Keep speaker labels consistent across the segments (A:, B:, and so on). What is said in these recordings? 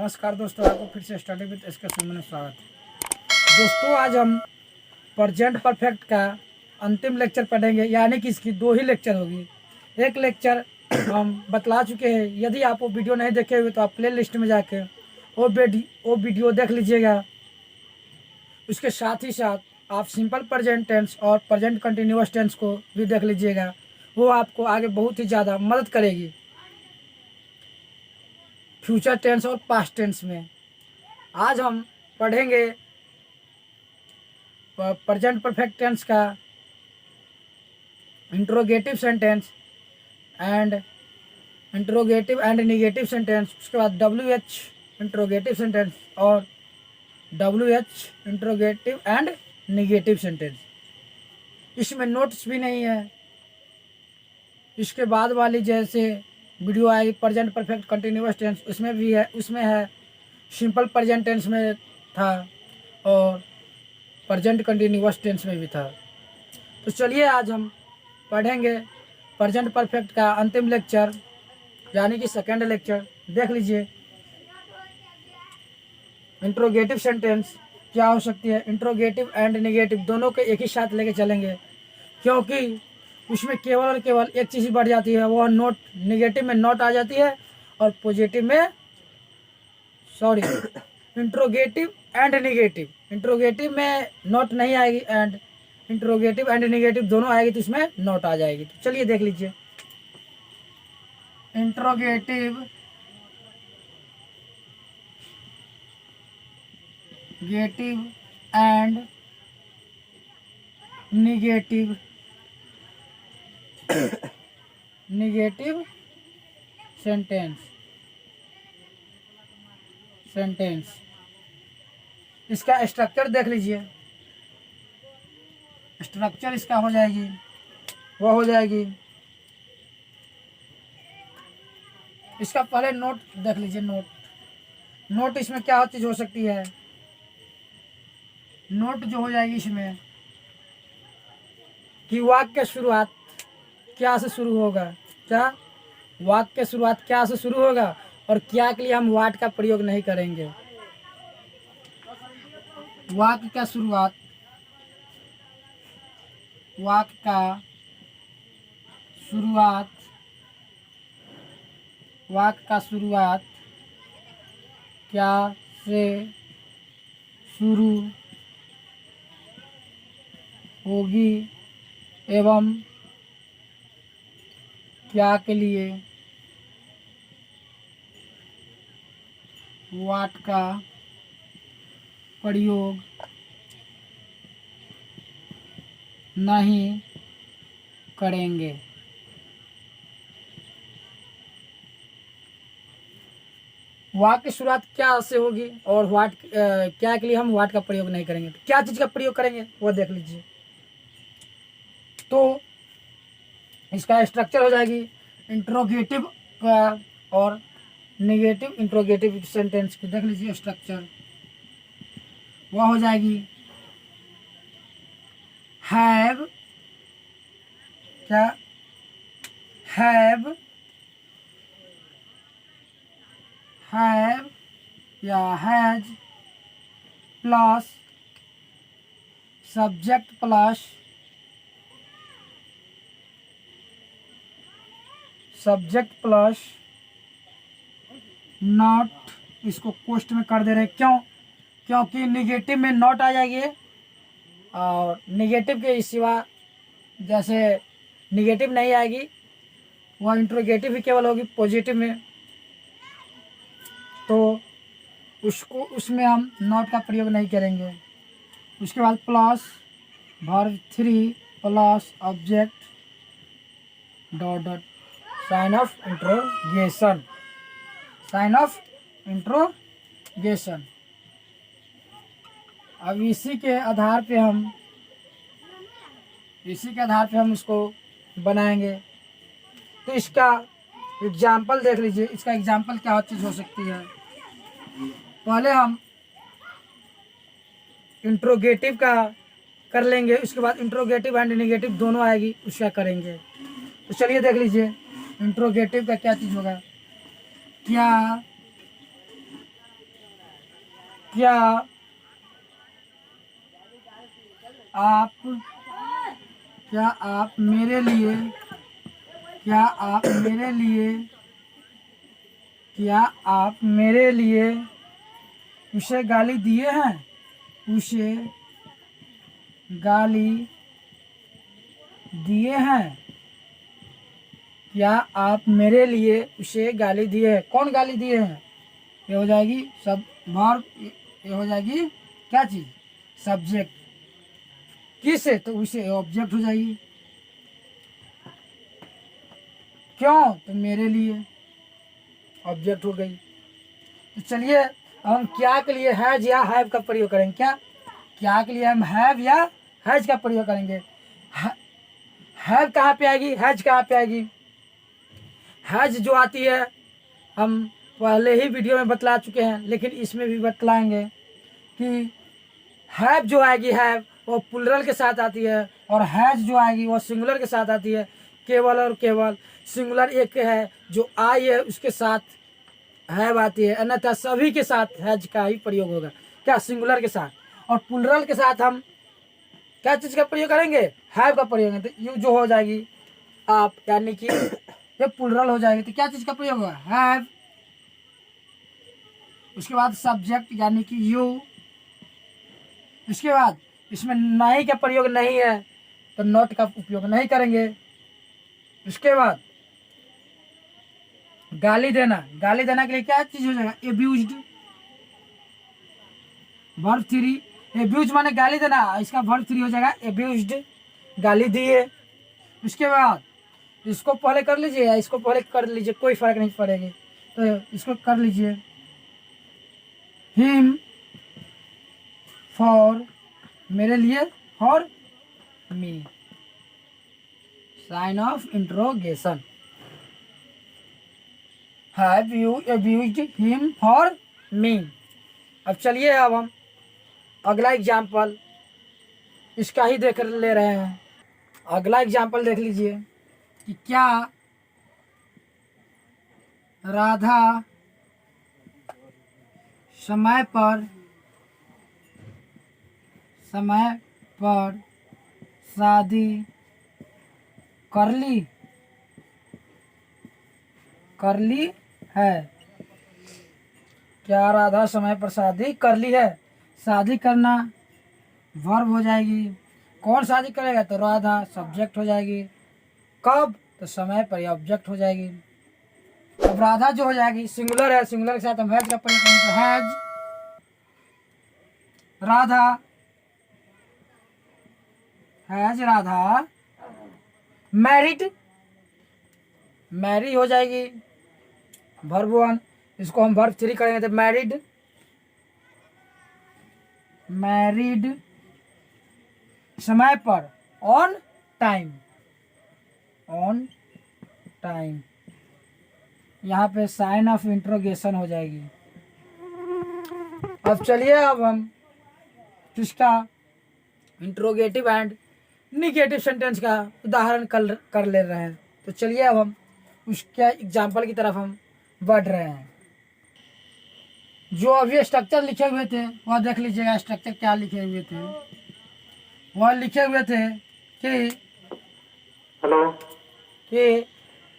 A: नमस्कार दोस्तों, आपको फिर से स्टडी विद इसके में स्वागत है। दोस्तों, आज हम प्रेजेंट परफेक्ट का अंतिम लेक्चर पढ़ेंगे, यानी कि इसकी दो ही लेक्चर होगी। एक लेक्चर हम बतला चुके हैं, यदि आप वो वीडियो नहीं देखे हुए तो आप प्ले लिस्ट में जाके वो वीडियो देख लीजिएगा। उसके साथ ही साथ आप सिंपल प्रेजेंट टेंस और प्रेजेंट कंटिन्यूअस टेंस को भी देख लीजिएगा, वो आपको आगे बहुत ही ज़्यादा मदद करेगी फ्यूचर टेंस और पास्ट टेंस में। आज हम पढ़ेंगे प्रेजेंट परफेक्ट टेंस का interrogative sentence and negative sentence, उसके बाद WH इंट्रोगेटिव सेंटेंस और WH interrogative and negative sentence. इसमें नोट्स भी नहीं है। इसके बाद वाली जैसे वीडियो आई प्रेजेंट परफेक्ट कंटिन्यूअस टेंस, उसमें भी है, उसमें है सिंपल प्रेजेंट टेंस में था और प्रेजेंट कंटिन्यूअस टेंस में भी था। तो चलिए आज हम पढ़ेंगे प्रेजेंट परफेक्ट का अंतिम लेक्चर, यानी कि सेकेंड लेक्चर। देख लीजिए, इंट्रोगेटिव सेंटेंस क्या हो सकती है। इंट्रोगेटिव एंड नेगेटिव दोनों को एक ही साथ लेके चलेंगे, क्योंकि उसमें केवल और केवल एक चीज़ ही बढ़ जाती है, वो नोट। नेगेटिव में नोट आ जाती है और पॉजिटिव में इंट्रोगेटिव एंड नेगेटिव। इंट्रोगेटिव में नोट नहीं आएगी एंड इंट्रोगेटिव एंड नेगेटिव दोनों आएगी तो इसमें नोट आ जाएगी। तो चलिए देख लीजिए, इंट्रोगेटिव एंड नेगेटिव सेंटेंस। इसका स्ट्रक्चर देख लीजिए। स्ट्रक्चर इसका हो जाएगी, वो हो जाएगी। इसका पहले नोट देख लीजिए। नोट इसमें क्या चीज हो सकती है। नोट जो हो जाएगी इसमें कि वाक्य के शुरुआत क्या से शुरू होगा, क्या वाक्य के शुरुआत क्या से शुरू होगा और क्या के लिए हम व्हाट का प्रयोग नहीं करेंगे। वाक्य का शुरुआत क्या से शुरू होगी एवं क्या के लिए व्हाट का प्रयोग नहीं करेंगे। वाक्य की शुरुआत क्या से होगी और क्या के लिए हम व्हाट का प्रयोग नहीं करेंगे। तो क्या चीज का प्रयोग करेंगे वो देख लीजिए। तो इसका स्ट्रक्चर हो जाएगी इंट्रोगेटिव का और नेगेटिव इंट्रोगेटिव सेंटेंस की। देख लीजिए स्ट्रक्चर, वह हो जाएगी हैव, क्या हैव या has plus subject plus not. इसको कोष्ट में कर दे रहे, क्योंकि निगेटिव में नॉट आ जाएगी और निगेटिव के सिवा जैसे निगेटिव नहीं आएगी, वह इंट्रोगेटिव ही केवल होगी पॉजिटिव में। तो उसमें हम नॉट का प्रयोग नहीं करेंगे। उसके बाद plus verb 3 plus object dot sign of interrogation. अब इसी के आधार पे हम इसको बनाएंगे। तो इसका एग्जाम्पल देख लीजिए। इसका एग्जाम्पल क्या चीज़ हो सकती है। पहले हम इंट्रोगेटिव का कर लेंगे, उसके बाद इंट्रोगेटिव एंड नेगेटिव दोनों आएगी, उसका करेंगे। तो चलिए देख लीजिए इंट्रोगेटिव का क्या चीज़ होगा। क्या क्या आप क्या आप मेरे लिए क्या आप मेरे लिए क्या आप मेरे लिए उसे गाली दिए हैं? उसे गाली दिए हैं? क्या आप मेरे लिए उसे गाली दिए हैं? कौन गाली दिए हैं? ये हो जाएगी सब वर्ब, ये हो जाएगी क्या चीज़? सब्जेक्ट। किसे? तो उसे ऑब्जेक्ट हो जाएगी। क्यों? तो मेरे लिए ऑब्जेक्ट हो गई। तो चलिए हम क्या के लिए हैज या हैव का प्रयोग करेंगे? क्या के लिए हम हैव या हैज का प्रयोग करेंगे? हैव कहाँ पे आएगी, हैज कहाँ पे आएगी? हैज जो आती है हम पहले ही वीडियो में बतला चुके हैं, लेकिन इसमें भी बतलाएंगे कि हैव जो आएगी, हैव वो प्लुरल के साथ आती है, और हैज जो आएगी वो सिंगुलर के साथ आती है। केवल और केवल सिंगुलर एक है जो आई है उसके साथ हैव आती है, अन्यथा सभी के साथ हैज का ही प्रयोग होगा। क्या? सिंगुलर के साथ। और प्लुरल के साथ हम क्या चीज़ का प्रयोग करेंगे? हैव का प्रयोग करेंगे। तो यू जो हो जाएगी आप, यानी कि ये प्लुरल हो जाएगी। तो क्या चीज़ का प्रयोग होगा? हैव। उसके बाद सब्जेक्ट यानी कि यू। इसके बाद इसमें नहीं का प्रयोग नहीं है तो नॉट का उपयोग नहीं करेंगे। इसके बाद गाली देना। गाली देना के लिए क्या चीज हो जाएगा? एब्यूज्ड। वर्ब 3। एब्यूज माने गाली देना, इसका वर्ब 3 हो जाएगा एब्यूज्ड, गाली दिए। उसके बाद इसको पहले कर लीजिए या इसको पहले कर लीजिए, कोई फर्क नहीं पड़ेगी। तो इसको कर लीजिए हिम, फॉर मेरे लिए, for me, sign of interrogation. Have you abused him for me? अब चलिए अब हम अगला एग्जाम्पल इसका ही देख ले रहे हैं। अगला एग्जाम्पल देख लीजिए कि क्या राधा समय पर शादी कर ली है? क्या राधा समय पर शादी कर ली है? शादी करना वर्ब हो जाएगी। कौन शादी करेगा? तो राधा, सब्जेक्ट हो जाएगी। कब? तो समय पर यह ऑब्जेक्ट हो जाएगी। अब राधा जो हो जाएगी सिंगुलर है, सिंगुलर के साथ हम हैज का प्रयोग करेंगे। तो हैज राधा मैरिड, मैरी हो जाएगी वर्ब 1। इसको हम वर्ब 3 करेंगे तो मैरिड समय पर, ऑन टाइम, यहाँ पे साइन ऑफ इंट्रोगेशन हो जाएगी। अब चलिए अब हम किसका? इंट्रोगेटिव एंड निगेटिव सेंटेंस का उदाहरण कर ले रहे हैं। तो चलिए अब हम उसके एग्जाम्पल की तरफ हम बढ़ रहे हैं। जो अभी स्ट्रक्चर लिखे हुए थे वह देख लीजिएगा। स्ट्रक्चर क्या लिखे हुए थे? वह लिखे हुए थे कि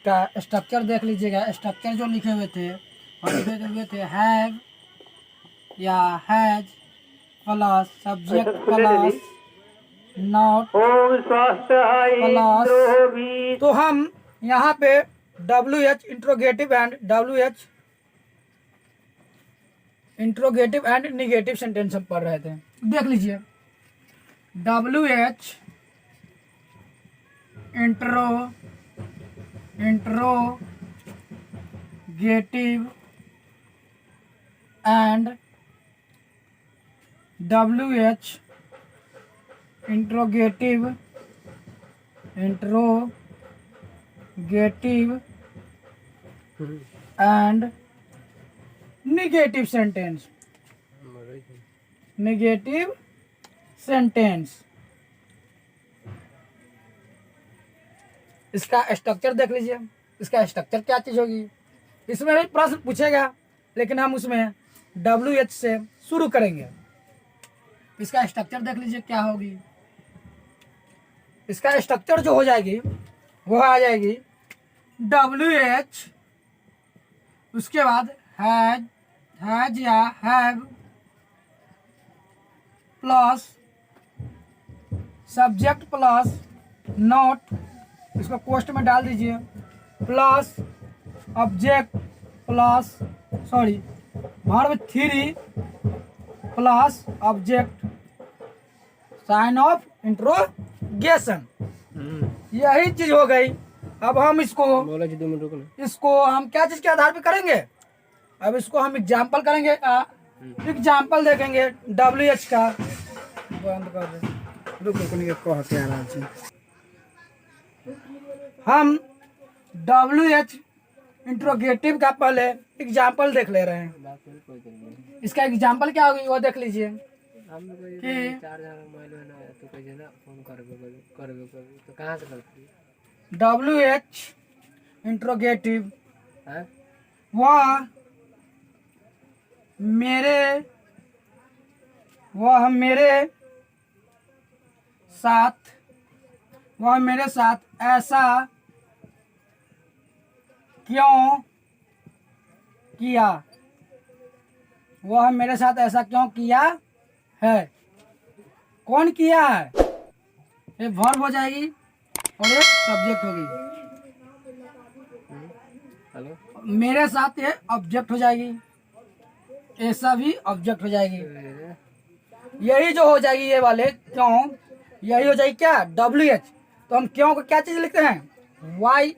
A: का स्ट्रक्चर देख लीजिएगा। स्ट्रक्चर जो लिखे हुए थे वह लिखे हुए थे हैव या has plus subject plus not plus. तो हम यहाँ पे WH interrogative and negative sentence हम पढ़ रहे थे। देख लीजिए WH interrogative and WH interrogative and negative sentence. इसका स्ट्रक्चर देख लीजिए। इसका स्ट्रक्चर क्या चीज होगी? इसमें भी प्रश्न पूछेगा, लेकिन हम उसमें WH से शुरू करेंगे। इसका स्ट्रक्चर देख लीजिए क्या होगी। इसका स्ट्रक्चर जो हो जाएगी वो आ जाएगी WH, उसके बाद हैज या have plus subject plus not, इसको कोष्ट में डाल दीजिए, plus object plus verb 3 plus object sign of interrogation. यही चीज हो गई। अब हम इसको हम क्या चीज के आधार पे करेंगे, अब इसको हम एग्जाम्पल करेंगे। एग्जाम्पल देखेंगे WH का। बंद कर दे, हम WH इंट्रोगेटिव का पहले एग्जाम्पल देख ले रहे हैं। इसका एग्जाम्पल क्या होगी वो देख लीजिए कि WH इंट्रोगेटिव वह मेरे साथ ऐसा क्यों किया, वह मेरे साथ ऐसा क्यों किया है। कौन किया है, ये वर्ब हो जाएगी और ये सब्जेक्ट होगी। मेरे साथ ये ऑब्जेक्ट हो जाएगी, ऐसा भी ऑब्जेक्ट हो जाएगी। यही जो हो जाएगी ये वाले क्यों, यही हो जाएगी क्या WH। तो हम क्यों को क्या चीज लिखते हैं वाई,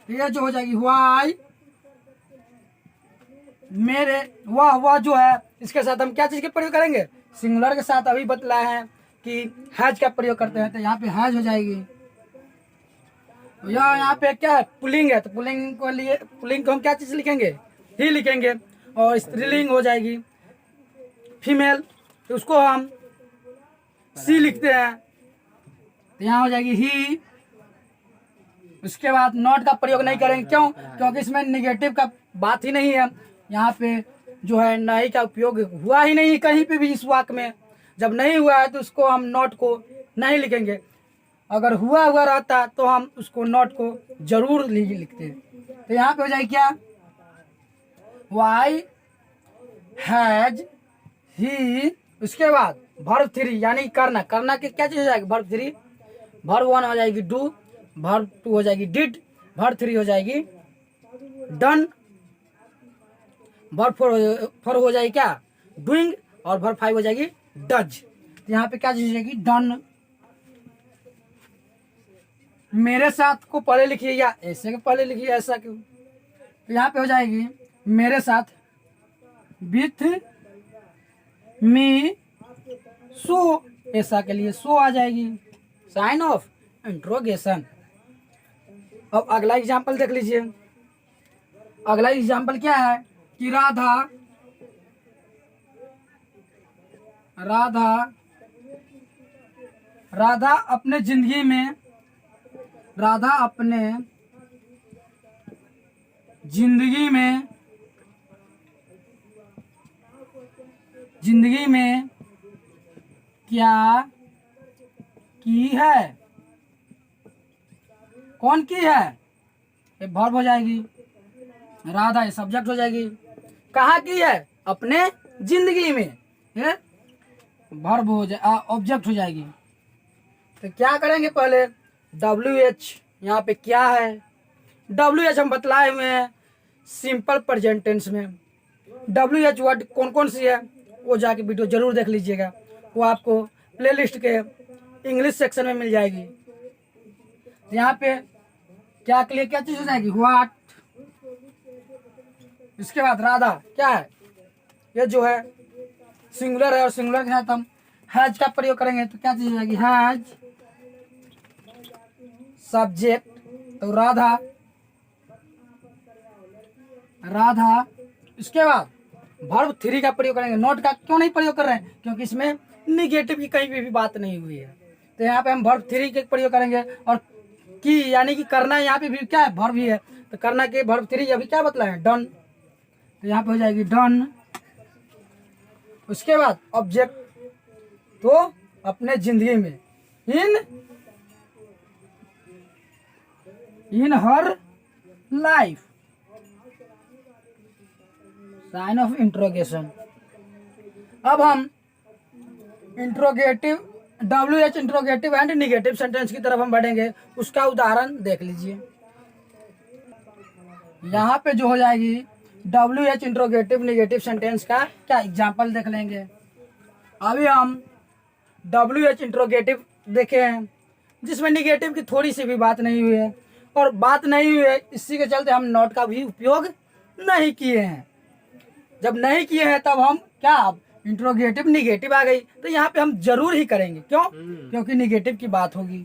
A: ये जो हो जाएगी वाई मेरे वह जो है, इसके साथ हम क्या चीज के प्रयोग करेंगे, सिंगुलर के साथ अभी बतलाए हैं कि हैज का प्रयोग करते हैं, तो यहाँ पे हैज हो जाएगी। तो यहाँ पे क्या है पुलिंग है, तो पुलिंग को हम क्या चीज लिखेंगे, ही लिखेंगे। और स्त्रीलिंग हो जाएगी फीमेल, तो उसको हम सी लिखते हैं, तो यहाँ हो जाएगी ही। उसके बाद नॉट का प्रयोग नहीं करेंगे, क्यों, क्योंकि इसमें निगेटिव का बात ही नहीं है। यहाँ पे जो है नहीं का उपयोग हुआ ही नहीं कहीं पे भी इस वाक्य में। जब नहीं हुआ है तो उसको हम नॉट को नहीं लिखेंगे, अगर हुआ रहता तो हम उसको नॉट को जरूर लिखते। तो यहाँ पे हो जाएगी क्या वाई हैज ही, उसके बाद वर्ब 3 यानी करना की क्या चीज हो जाएगी वर्ब 3, वर्ब 1 हो जाएगी डू, वर्ब 2 हो जाएगी डिड, वर्ब 3 हो जाएगी डन, वर्ब 4 हो जाएगी क्या डूइंग, और वर्ब 5 हो जाएगी डज। यहाँ पे क्या चीज हो जाएगी डन। मेरे साथ को पहले लिखिए या ऐसे के पहले लिखिए, ऐसा क्यों, तो यहाँ पे हो जाएगी मेरे साथ विथ मी सो, ऐसा के लिए सो आ जाएगी साइन ऑफ इंट्रोगेशन। अब अगला एग्जाम्पल देख लीजिए। अगला एग्जाम्पल क्या है कि राधा अपने जिंदगी में क्या की है, कौन की है, ये वर्ब हो जाएगी, राधा ये सब्जेक्ट हो जाएगी। कहाँ की है, अपने जिंदगी में, ये वर्ब हो जाए ऑब्जेक्ट हो जाएगी। तो क्या करेंगे पहले WH, यहाँ पे क्या है WH हम बतलाए हुए हैं सिंपल प्रेजेंट टेंस में। WH वर्ड कौन कौन सी है वो जाके वीडियो जरूर देख लीजिएगा, वो आपको प्लेलिस्ट के इंग्लिश सेक्शन में मिल जाएगी। यहाँ पे क्या के लिए क्या चीज हो जाएगी व्हाट, इसके बाद राधा क्या है, ये जो है सिंगुलर है और सिंगुलर के साथ हम हैज का प्रयोग करेंगे, तो क्या चीज हो जाएगी हैज सब्जेक्ट, तो राधा। इसके बाद वर्ब 3 का प्रयोग करेंगे। नॉट का क्यों नहीं प्रयोग कर रहे हैं, क्योंकि इसमें निगेटिव की कहीं भी बात नहीं हुई है, तो यहाँ पे हम वर्ब 3 के प्रयोग करेंगे। और की यानी कि करना, यहाँ पे भी क्या है वर्ब ही है, तो करना के वर्ब 3 अभी क्या बतला है डन, तो यहाँ पे हो जाएगी डन। उसके बाद ऑब्जेक्ट, तो अपने जिंदगी में, in her life, sign of interrogation. अब हम interrogative, WH interrogative and negative sentence की तरफ हम बढ़ेंगे। उसका उदाहरण देख लीजिए। यहाँ पे जो हो जाएगी WH इंट्रोगेटिव निगेटिव सेंटेंस का क्या एग्जाम्पल देख लेंगे। अभी हम WH इंट्रोगेटिव देखे हैं जिसमें निगेटिव की थोड़ी सी भी बात नहीं हुई है, और बात नहीं हुई है इसी के चलते हम नॉट का भी उपयोग नहीं किए हैं। जब नहीं किए हैं तब हम क्या, इंट्रोगेटिव निगेटिव आ गई तो यहाँ पे हम जरूर ही करेंगे। क्यों? क्योंकि निगेटिव की बात होगी।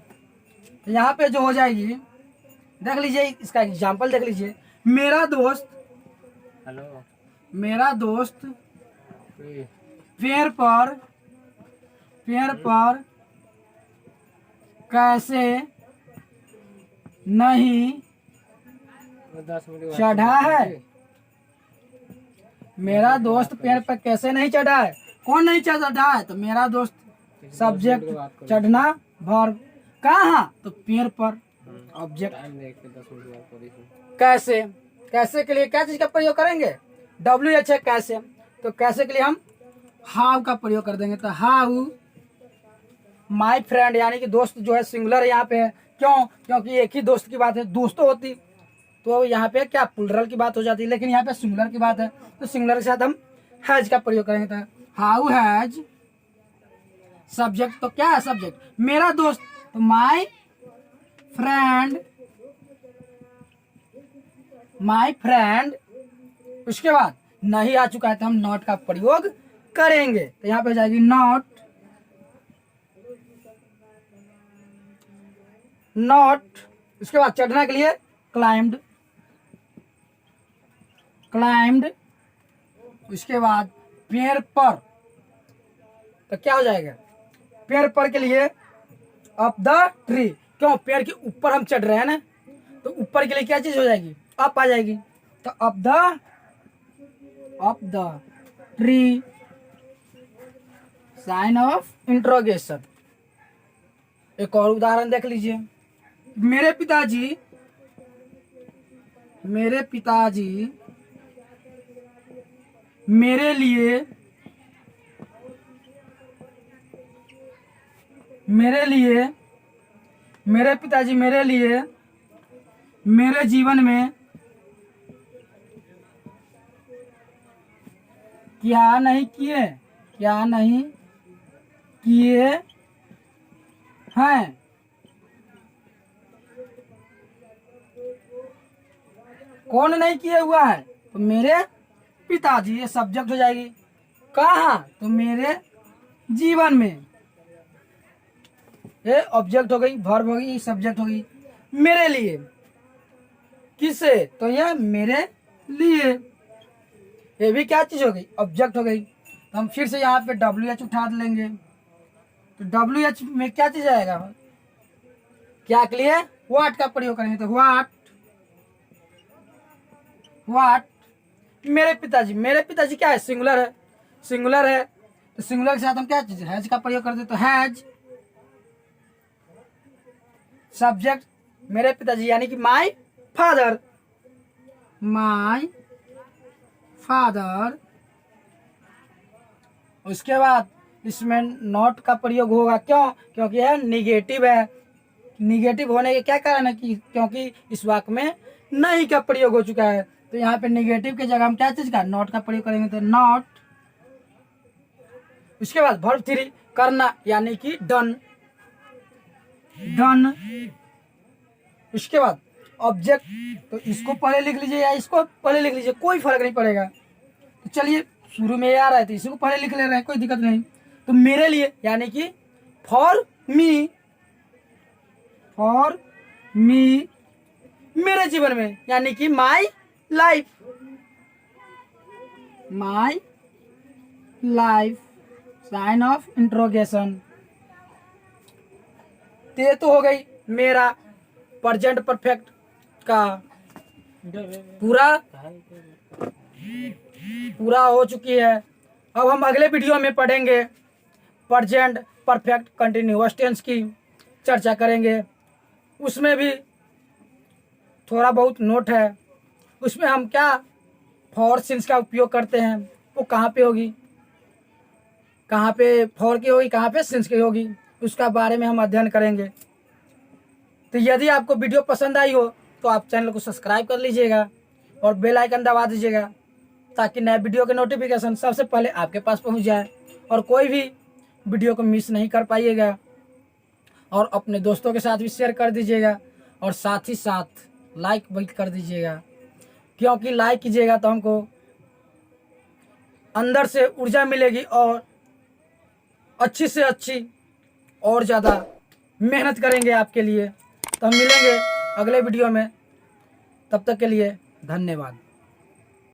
A: तो यहाँ पे जो हो जाएगी, देख लीजिए इसका एग्जाम्पल देख लीजिए। मेरा दोस्त,
B: हेलो,
A: मेरा दोस्त पेड़ पर कैसे नहीं
B: 10 मिनट
A: चढ़ा है। मेरा दोस्त पेड़ पर कैसे नहीं चढ़ा है। कौन नहीं चढ़ा है? तो मेरा दोस्त, सब्जेक्ट, चढ़ना वर्ब, कहाँ? तो पेड़ पर, ऑब्जेक्ट।
B: टाइम देख के 10 मिनट बात करी।
A: कैसे, कैसे के लिए क्या चीज का प्रयोग करेंगे? WH है कैसे, तो कैसे के लिए हम हाउ का प्रयोग कर देंगे। तो हाउ माय फ्रेंड, यानी कि दोस्त जो है सिंगुलर यहाँ पे है। क्यों? क्योंकि एक ही दोस्त की बात है, दोस्तों होती तो यहाँ पे क्या प्लुरल की बात हो जाती है, लेकिन यहाँ पे सिंगुलर की बात है तो सिंगुलर के साथ हम हैज का प्रयोग करेंगे। तो हाउ हैज, सब्जेक्ट, तो क्या है सब्जेक्ट? मेरा दोस्त, तो माय फ्रेंड। उसके बाद नहीं आ चुका है तो हम नॉट का प्रयोग करेंगे। तो यहाँ पे हो जाएगी नॉट, उसके बाद चढ़ना के लिए क्लाइम्ड, उसके बाद पेड़ पर, तो क्या हो जाएगा? पेड़ पर के लिए अप द ट्री। क्यों? पेड़ के ऊपर हम चढ़ रहे हैं ना, तो ऊपर के लिए क्या चीज हो जाएगी? अप आ जाएगी। तो up the tree, sign of interrogation. एक और उदाहरण देख लीजिए। मेरे पिताजी मेरे लिए मेरे पिताजी मेरे लिए मेरे जीवन में क्या नहीं किए हैं। कौन नहीं किए हुआ है? तो मेरे पिताजी, ये सब्जेक्ट हो जाएगी। कहाँ? तो मेरे जीवन में, ये ऑब्जेक्ट हो गई, वर्ब हो गई, सब्जेक्ट हो गई। मेरे लिए, किससे? तो ये मेरे लिए, ये भी क्या चीज हो गई? ऑब्जेक्ट हो गई। तो हम फिर से यहाँ पे WH उठा लेंगे। तो WH में क्या चीज आएगा? क्या के लिए? व्हाट का प्रयोग करेंगे। तो व्हाट, मेरे पिताजी क्या है? सिंगुलर है। तो सिंगुलर के साथ हम क्या चीज, हैज का प्रयोग करते। तो हैज, सब्जेक्ट मेरे पिताजी यानी कि माय फादर। उसके बाद इसमें नॉट का प्रयोग होगा। क्यों? क्योंकि यह निगेटिव है। निगेटिव होने के क्या कारण है? कि क्योंकि इस वाक्य में नहीं का प्रयोग हो चुका है। तो यहाँ पे निगेटिव की जगह हम क्या चीज का, नॉट का प्रयोग करेंगे। तो नॉट, उसके बाद वर्ब 3 करना यानी कि डन। उसके बाद ऑब्जेक्ट, तो इसको पहले लिख लीजिए या इसको पहले लिख लीजिए, कोई फर्क नहीं पड़ेगा। तो चलिए शुरू में ये आ रहा है तो इसी को पहले लिख ले रहे हैं, कोई दिक्कत नहीं। तो मेरे लिए यानी कि फॉर मी, मेरे जीवन में यानी कि my life, sign of interrogation. ते तो हो गई मेरा प्रेजेंट परफेक्ट का पूरा हो चुकी है। अब हम अगले वीडियो में पढ़ेंगे प्रेजेंट परफेक्ट कंटिन्यूअस टेंस की चर्चा करेंगे। उसमें भी थोड़ा बहुत नोट है, उसमें हम क्या फॉर सिंस का उपयोग करते हैं, वो कहाँ पे होगी, कहाँ पे फॉर की होगी, कहाँ पे सिंस की होगी, उसका बारे में हम अध्ययन करेंगे। तो यदि आपको वीडियो पसंद आई हो तो आप चैनल को सब्सक्राइब कर लीजिएगा और बेल आइकन दबा दीजिएगा, ताकि नए वीडियो के नोटिफिकेशन सबसे पहले आपके पास पहुंच जाए और कोई भी वीडियो को मिस नहीं कर पाइएगा। और अपने दोस्तों के साथ भी शेयर कर दीजिएगा और साथ ही साथ लाइक भी कर दीजिएगा, क्योंकि लाइक कीजिएगा तो हमको अंदर से ऊर्जा मिलेगी और अच्छी से अच्छी और ज़्यादा मेहनत करेंगे आपके लिए। तो हम मिलेंगे अगले वीडियो में, तब तक के लिए धन्यवाद।